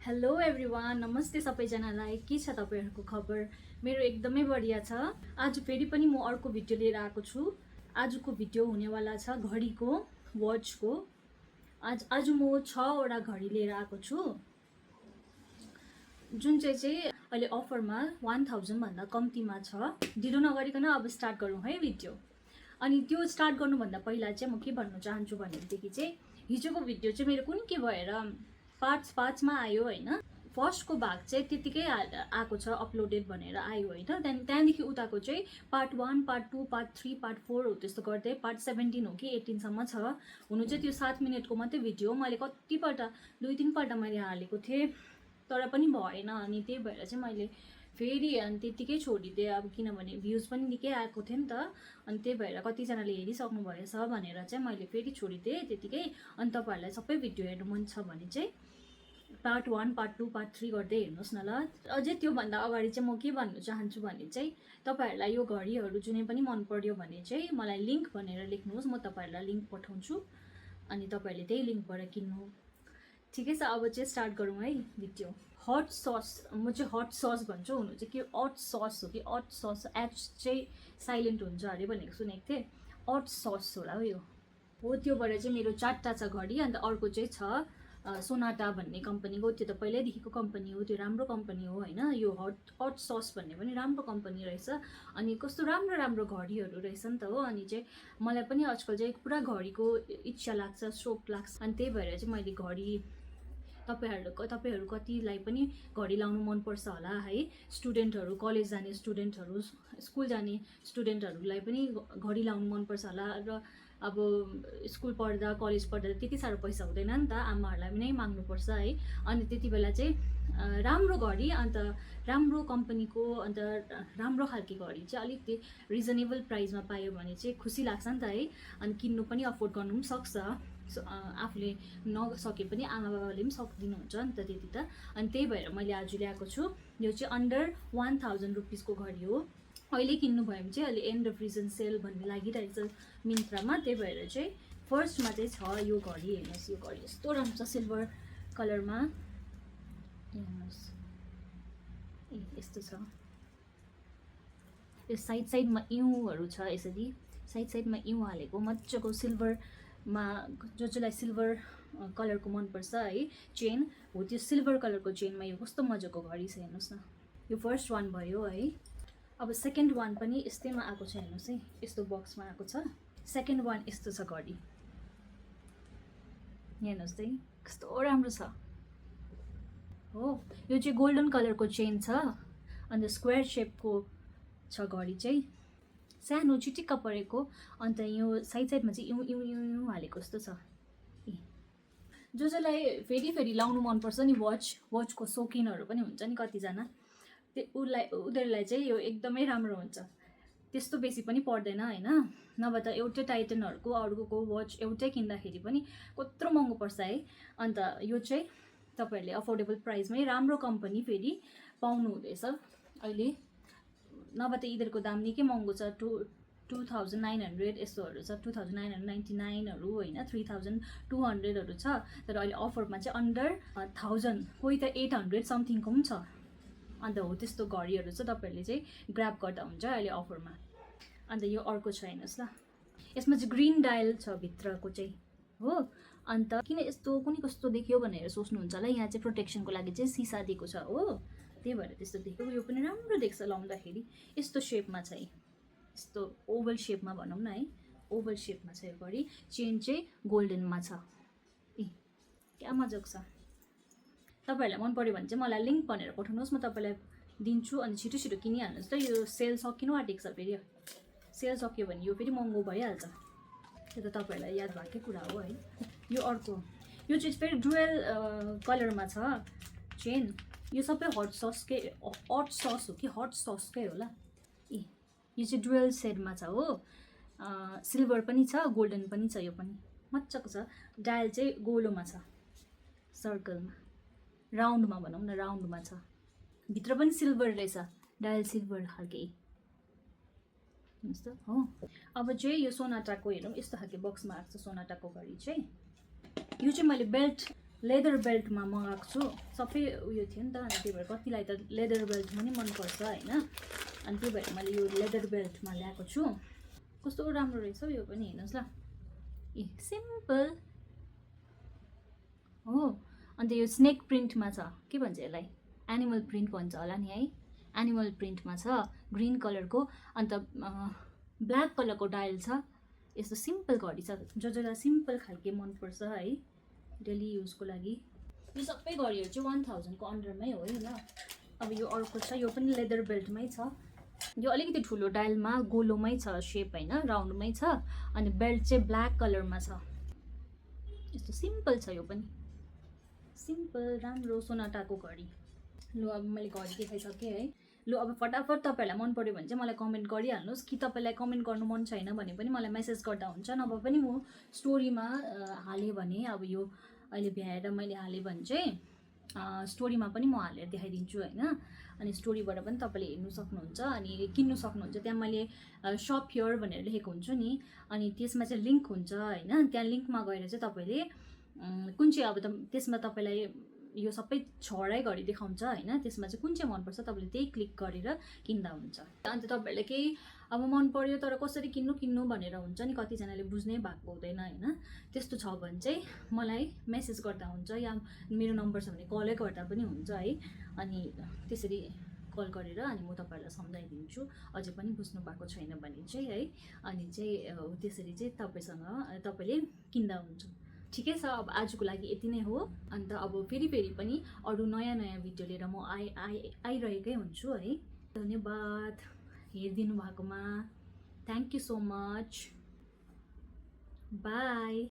Hello everyone, नमस्ते सबैजनालाई। के छ तपाईँहरूको खबर? मेरो एकदमै बढिया छ। आज फेरि पनि म अर्को भिडियो लिएर आएको छु। आजको भिडियो हुनेवाला छ घडीको, वाचको। आज म 6वटा घडी लिएर आएको छु, जुन चाहिँ अहिले अफरमा 1000 भन्दा कम्तीमा छ। ढिलो नगरिकन अब स्टार्ट गरौँ है भिडियो। अनि त्यो स्टार्ट गर्नुभन्दा पहिला चाहिँ म के भन्न चाहन्छु भनेदेखि चाहिँ हिजोको भिडियो चाहिँ मेरो कुन के भएर पार्ट्समा आयो होइन। फर्स्टको भाग चाहिँ त्यतिकै आएको छ, अपलोडेड भनेर आयो होइन। त्यहाँदेखि उताको चाहिँ पार्ट 1, पार्ट 2, पार्ट 3, पार्ट 4 हो त्यस्तो गर्दै पार्ट 17 हो कि 18 सम्म छ। हुनु चाहिँ त्यो 7 मिनटको मात्रै भिडियो। मैले कतिपल्ट 2-3 पल्ट मैले हालेको थिएँ तर पनि भएन। अनि त्यही भएर चाहिँ मैले फेरि अनि त्यतिकै छोडिदिएँ। अब किनभने भ्युज पनि निकै आएको थियो नि त। अनि त्यही भएर कतिजनाले हेरिसक्नु भएछ भनेर चाहिँ मैले फेरि छोडिदिएँ त्यतिकै। अनि तपाईँहरूलाई सबै भिडियो हेर्नु मन छ भने चाहिँ पार्ट 1, पार्ट 2, पार्ट 3 गर्दै हेर्नुहोस् न ल। अझै त्योभन्दा अगाडि चाहिँ म के भन्नु चाहन्छु भने चाहिँ तपाईँहरूलाई यो घडीहरू जुनै पनि मन पर्यो भने चाहिँ मलाई लिङ्क भनेर लेख्नुहोस्, म तपाईँहरूलाई लिङ्क पठाउँछु अनि तपाईँहरूले त्यही लिङ्कबाट किन्नु। ठिकै छ, अब चाहिँ स्टार्ट गरौँ है भिडियो। हट सस, म चाहिँ हट सस भन्छु, हुनु चाहिँ के अट सस हो कि अट सस, एच चाहिँ साइलेन्ट हुन्छ अरे भनेको सुनेको थिएँ। अट सस होला हो यो हो। त्योबाट चाहिँ मेरो 4टा छ घडी। अन्त अर्को चाहिँ छ सोनाटा भन्ने कम्पनीको। त्यो त पहिल्यैदेखिको कम्पनी हो, त्यो राम्रो कम्पनी हो होइन। यो हट सस भन्ने पनि राम्रो कम्पनी रहेछ। अनि कस्तो राम्रो राम्रो घडीहरू रहेछ नि त हो। अनि चाहिँ मलाई पनि आजकल चाहिँ पुरा घडीको इच्छा लाग्छ, सोख लाग्छ। अनि त्यही भएर चाहिँ मैले घडी, तपाईँहरू कतिलाई पनि घडी लाउनु मनपर्छ होला है। स्टुडेन्टहरू, कलेज जाने स्टुडेन्टहरू, स्कुल जाने स्टुडेन्टहरूलाई पनि घडी लाउनु मनपर्छ होला। र अब स्कुल पढ्दा कलेज पढ्दा त्यति साह्रो पैसा हुँदैन नि त, आमाहरूलाई पनि माग्नुपर्छ है। अनि त्यति बेला चाहिँ राम्रो घडी, अन्त राम्रो कम्पनीको, अन्त राम्रो खालको घडी चाहिँ अलिकति रिजनेबल प्राइसमा पायो भने चाहिँ खुसी लाग्छ नि त है। अनि किन्नु पनि अफोर्ड गर्नु पनि सक्छ। आफूले नसके पनि आमा बाबाले पनि सक्दिनुहुन्छ नि त त्यति त। अनि त्यही भएर मैले आज ल्याएको छु। यो चाहिँ अन्डर 1000 रुपिसको घडी हो। अहिले किन्नुभयो भने चाहिँ अहिले एन्ड अफ रिजन सेल भन्ने लागिरहेको छ मिन्त्रामा। त्यही भएर चाहिँ फर्स्टमा चाहिँ छ यो घडी। हेर्नुहोस्, यो घडी यस्तो राम्रो छ, सिल्भर कलरमा। हेर्नुहोस्, ए यस्तो छ। यो साइडमा इउँहरू छ, यसरी साइडमा इउँ हालेको मजाको सिल्भरमा। जसलाई सिल्भर कलरको मनपर्छ है चेन हो, त्यो सिल्भर कलरको चेनमा यो कस्तो मजाको घडी छ। हेर्नुहोस् न, यो फर्स्ट वान भयो है। अब सेकेन्ड वान पनि यस्तैमा आएको छ। हेर्नुहोस् है, यस्तो बक्समा आएको छ। सेकेन्ड वान यस्तो छ घडी। हेर्नुहोस् है, कस्तो राम्रो छ हो। यो चाहिँ गोल्डन कलरको चेन छ, अन्त स्क्वायर सेपको छ घडी चाहिँ, सानो चिटिक्क परेको। अन्त यो साइडमा चाहिँ इउँ हालेको जस्तो छ। जसलाई फेरि लाउनु मनपर्छ नि, वाचको शौकिनहरू पनि हुन्छ नि कतिजना, उनीहरूलाई चाहिँ यो एकदमै राम्रो हुन्छ। त्यस्तो बेसी पनि पर्दैन होइन। नभए त एउटै टाइटनहरूको अर्को वाच एउटै किन्दाखेरि पनि कत्रो महँगो पर्छ है। अन्त यो चाहिँ तपाईँहरूले अफोर्डेबल प्राइसमै राम्रो कम्पनी फेरि पाउनु हुँदैछ अहिले। नभए त यिनीहरूको दाम निकै महँगो छ, 2900 यस्तोहरू छ, 2999हरू होइन, 3200हरू छ। तर अहिले अफरमा चाहिँ अन्डर 1000, कोही त 800 समथिङको पनि छ। अन्त हो त्यस्तो घडीहरू चाहिँ तपाईँहरूले चाहिँ ग्राब गर्दा हुन्छ अहिले अफरमा। अन्त यो अर्को छ, हेर्नुहोस् ल। यसमा चाहिँ ग्रिन डायल छ भित्रको चाहिँ हो। अन्त किन यस्तो कुनै कस्तो देखियो भनेर सोच्नुहुन्छ होला, यहाँ चाहिँ प्रोटेक्सनको लागि चाहिँ सिसा दिएको छ हो, त्यही भएर त्यस्तो देख्यो। यो पनि राम्रो देख्छ लाउँदाखेरि। यस्तो सेपमा छ, यस्तो ओभल सेपमा भनौँ न है, ओभल सेपमा छ यो घडी। चेन चाहिँ गोल्डनमा छ। क्या मजाको छ। तपाईँहरूलाई मन पऱ्यो भने चाहिँ मलाई लिङ्क भनेर पठाउनुहोस्, म तपाईँलाई दिन्छु। अनि छिटो किनिहाल्नुहोस् त, यो सेल सकिनु आँटेको छ। फेरि सेल सक्यो भने यो फेरि महँगो भइहाल्छ। त्यो त तपाईँहरूलाई याद भएकै कुरा हो है। यो अर्को, यो चाहिँ फेरि डुवेल कलरमा छ चेन। यो सबै हट ससकै होला। यो चाहिँ डुवेल सेडमा छ हो। सिल्भर पनि छ, गोल्डन पनि छ। यो पनि मजाको छ। डायल चाहिँ गोलोमा छ, सर्कलमा, राउन्डमा भनौँ न, राउन्डमा छ। भित्र पनि सिल्भर रहेछ, डायल सिल्भर खालके जस्तो हो। अब चाहिँ यो सोनाटाको हेरौँ, यस्तो खालको बक्समा आएको छ सोनाटाको घडी चाहिँ। यो चाहिँ मैले बेल्ट लेदर बेल्टमा मगाएको छु। सबै उयो थियो नि त, अनि त्यही भएर कतिलाई त लेदर बेल्ट पनि मनपर्छ होइन, अनि त्यही भएर मैले यो लेदर बेल्टमा ल्याएको छु। कस्तो राम्रो रहेछ हौ यो पनि, हेर्नुहोस् ल। ए सिम्पल हो। अन्त यो स्नेक प्रिन्टमा छ, के भन्छ यसलाई, एनिमल प्रिन्ट भन्छ होला नि है, एनिमल प्रिन्टमा छ, ग्रिन कलरको। अन्त ब्ल्याक कलरको डायल छ। यस्तो सिम्पल घडी छ, जसलाई सिम्पल खालके मनपर्छ है डेली युजको लागि। यो सबै घडीहरू चाहिँ 1000 को अन्डरमै हो है ल। अब यो अर्को छ, यो पनि लेदर बेल्टमै छ। यो अलिकति ठुलो डायलमा गोलोमै छ सेप होइन, राउन्डमै छ। अनि बेल्ट चाहिँ ब्ल्याक कलरमा छ। यस्तो सिम्पल छ, यो पनि सिम्पल राम्रो सोनाटाको घडी। लु अब मैले घडी देखाइसकेँ है। लु अब फटाफट तपाईँहरूलाई मन पऱ्यो भने चाहिँ मलाई कमेन्ट गरिहाल्नुहोस्, कि तपाईँलाई कमेन्ट गर्नु मन छैन भने पनि मलाई मेसेज गर्दा हुन्छ, नभए पनि म स्टोरीमा हालेँ भने, अब यो अहिले भ्याएर मैले हालेँ भने चाहिँ स्टोरीमा पनि म हालेर देखाइदिन्छु होइन। अनि स्टोरीबाट पनि तपाईँले हेर्नु सक्नुहुन्छ अनि किन्नु सक्नुहुन्छ। त्यहाँ मैले सप हियर भनेर लेखेको हुन्छु नि, अनि त्यसमा चाहिँ लिङ्क हुन्छ होइन। त्यहाँ लिङ्कमा गएर चाहिँ तपाईँले कुन चाहिँ अब त्यसमा तपाईँलाई यो सबै छवटै घडी देखाउँछ होइन, त्यसमा चाहिँ कुन चाहिँ मनपर्छ तपाईँले त्यही क्लिक गरेर किन्दा हुन्छ। अन्त तपाईँहरूलाई केही अब मन पर्यो तर कसरी किन्नु भनेर हुन्छ नि, कतिजनाले बुझ्नै भएको हुँदैन होइन। त्यस्तो छ भने चाहिँ मलाई मेसेज गर्दा हुन्छ, या मेरो नम्बर छ भने कलै गर्दा पनि हुन्छ है। अनि त्यसरी कल गरेर अनि म तपाईँहरूलाई सम्झाइदिन्छु, अझै पनि बुझ्नु भएको छैन भने चाहिँ है। अनि चाहिँ त्यसरी चाहिँ तपाईँले किन्दा हुन्छ। ठिकै छ, अब आजको लागि यति नै हो। अन्त अब फेरि पनि अरू नयाँ भिडियो लिएर म आइरहेकै हुन्छु है। धन्यवाद हेरिदिनु भएकोमा, thank you so much, by.